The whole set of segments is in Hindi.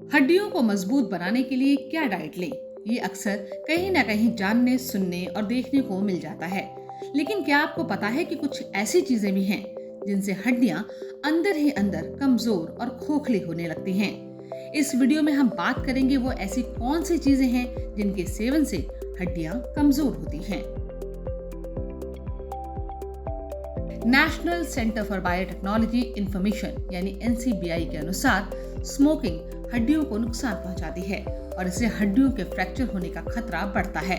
हड्डियों को मजबूत बनाने के लिए क्या डाइट लें, ये अक्सर कहीं ना कहीं जानने, सुनने और देखने को मिल जाता है। लेकिन क्या आपको पता है कि कुछ ऐसी चीजें भी हैं जिनसे हड्डियां अंदर ही अंदर कमजोर और खोखली होने लगती हैं। इस वीडियो में हम बात करेंगे वो ऐसी कौन सी चीजें हैं जिनके सेवन से हड्डियां कमजोर होती हैं। National centre for biotechnology information यानी NCBI के अनुसार स्मोकिंग हड्डियों को नुकसान पहुंचाती है और इससे हड्डियों के फ्रैक्चर होने का खतरा बढ़ता है।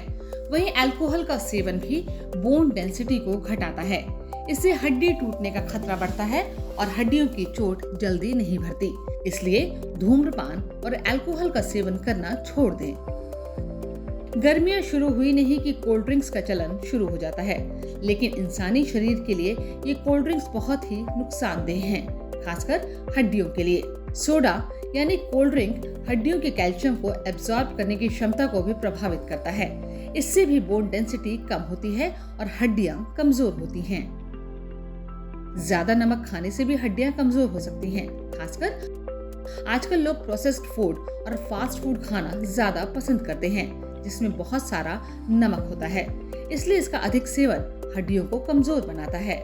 वहीं अल्कोहल का सेवन भी बोन डेंसिटी को घटाता है। इससे हड्डी टूटने का खतरा बढ़ता है और हड्डियों की चोट जल्दी नहीं भरती। इसलिए धूम्रपान और अल्कोहल का सेवन करना छोड़ दें। गर्मियां शुरू हुई नहीं कि कोल्ड ड्रिंक्स का चलन शुरू हो जाता है, लेकिन इंसानी शरीर के लिए ये कोल्ड ड्रिंक्स बहुत ही नुकसानदेह हैं, खासकर हड्डियों के लिए। सोडा यानी कोल्ड ड्रिंक हड्डियों के कैल्शियम को एब्जॉर्ब करने की क्षमता को भी प्रभावित करता है। इससे भी बोन डेंसिटी कम होती है और हड्डियां कमजोर होती हैं। ज्यादा नमक खाने से भी हड्डियां कमजोर हो सकती हैं, खासकर आजकल लोग प्रोसेस्ड फूड और फास्ट फूड खाना ज्यादा पसंद करते हैं, जिसमें बहुत सारा नमक होता है। इसलिए इसका अधिक सेवन हड्डियों को कमजोर बनाता है।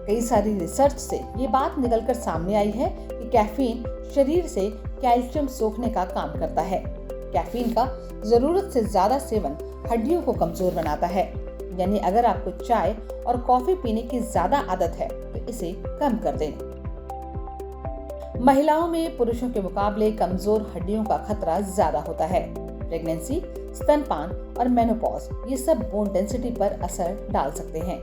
कई सारी रिसर्च से ये बात निकलकर सामने आई है कि कैफीन शरीर से कैल्शियम सोखने का काम करता है। कैफीन का जरूरत से ज्यादा सेवन हड्डियों को कमजोर बनाता है। यानी अगर आपको चाय और कॉफी पीने की ज्यादा आदत है तो इसे कम कर दें। महिलाओं में पुरुषों के मुकाबले कमजोर हड्डियों का खतरा ज्यादा होता है। प्रेगनेंसी, स्तनपान और मेनोपॉज ये सब बोन डेंसिटी पर असर डाल सकते हैं।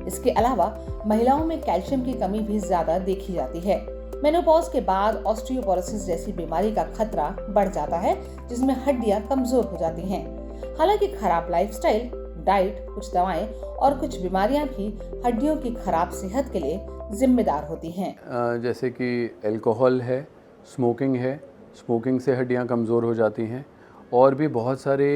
इसके अलावा महिलाओं में कैल्शियम की कमी भी ज्यादा देखी जाती है। मेनोपॉज के बाद ऑस्टियोपोरोसिस जैसी बीमारी का खतरा बढ़ जाता है, जिसमें हड्डियां कमजोर हो जाती हैं। हालांकि खराब लाइफस्टाइल, डाइट, कुछ दवाएं और कुछ बीमारियां भी हड्डियों की खराब सेहत के लिए जिम्मेदार होती हैं। जैसे कि अल्कोहल है, स्मोकिंग है, स्मोकिंग से हड्डियां कमज़ोर हो जाती हैं। और भी बहुत सारे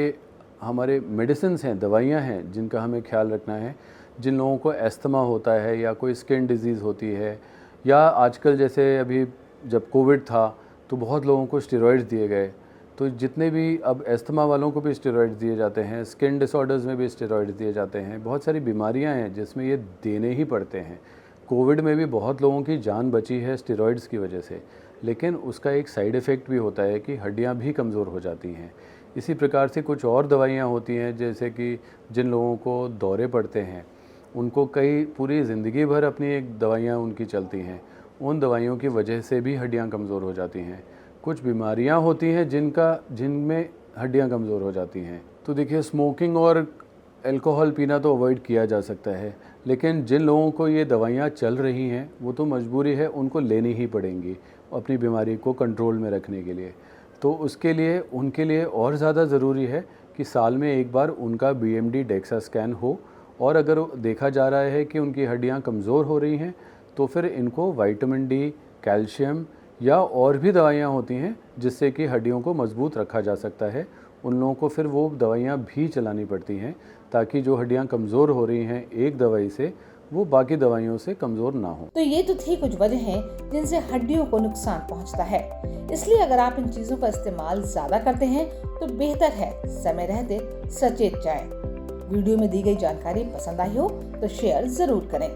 हमारे मेडिसिन्स हैं, दवाइयां हैं जिनका हमें ख्याल रखना है। जिन लोगों को एस्थमा होता है या कोई स्किन डिजीज़ होती है, या आजकल जैसे अभी जब कोविड था तो बहुत लोगों को स्टेरॉइड्स दिए गए, तो जितने भी अब एस्थमा वालों को भी स्टेरॉइड्स दिए जाते हैं, स्किन डिसऑर्डर्स में भी स्टेरॉइड्स दिए जाते हैं। बहुत सारी बीमारियां हैं जिसमें ये देने ही पड़ते हैं। कोविड में भी बहुत लोगों की जान बची है स्टेरॉइड्स की वजह से, लेकिन उसका एक साइड इफ़ेक्ट भी होता है कि हड्डियां भी कमज़ोर हो जाती हैं। इसी प्रकार से कुछ और दवाइयां होती हैं, जैसे कि जिन लोगों को दौरे पड़ते हैं उनको कई पूरी ज़िंदगी भर अपनी एक दवाइयां उनकी चलती हैं, उन दवाइयों की वजह से भी हड्डियां कमज़ोर हो जाती हैं। कुछ बीमारियां होती हैं जिनमें हड्डियां कमज़ोर हो जाती हैं। तो देखिए, स्मोकिंग और अल्कोहल पीना तो अवॉइड किया जा सकता है, लेकिन जिन लोगों को ये दवाइयाँ चल रही हैं वो तो मजबूरी है, उनको लेनी ही पड़ेंगी अपनी बीमारी को कंट्रोल में रखने के लिए। तो उसके लिए उनके लिए और ज़्यादा ज़रूरी है कि साल में एक बार उनका BMD DEXA स्कैन हो, और अगर देखा जा रहा है कि उनकी हड्डियाँ कमज़ोर हो रही हैं तो फिर इनको विटामिन D, कैल्शियम या और भी दवाइयाँ होती हैं जिससे कि हड्डियों को मजबूत रखा जा सकता है। उन लोगों को फिर वो दवाइयाँ भी चलानी पड़ती हैं ताकि जो हड्डियाँ कमज़ोर हो रही हैं एक दवाई से, वो बाकी दवाइयों से कमज़ोर ना हो। तो ये तो थी कुछ वजहें जिनसे हड्डियों को नुकसान पहुंचता है। इसलिए अगर आप इन चीजों का इस्तेमाल ज्यादा करते हैं तो बेहतर है समय रहते सचेत जाएं। वीडियो में दी गई जानकारी पसंद आई हो तो शेयर जरूर करें।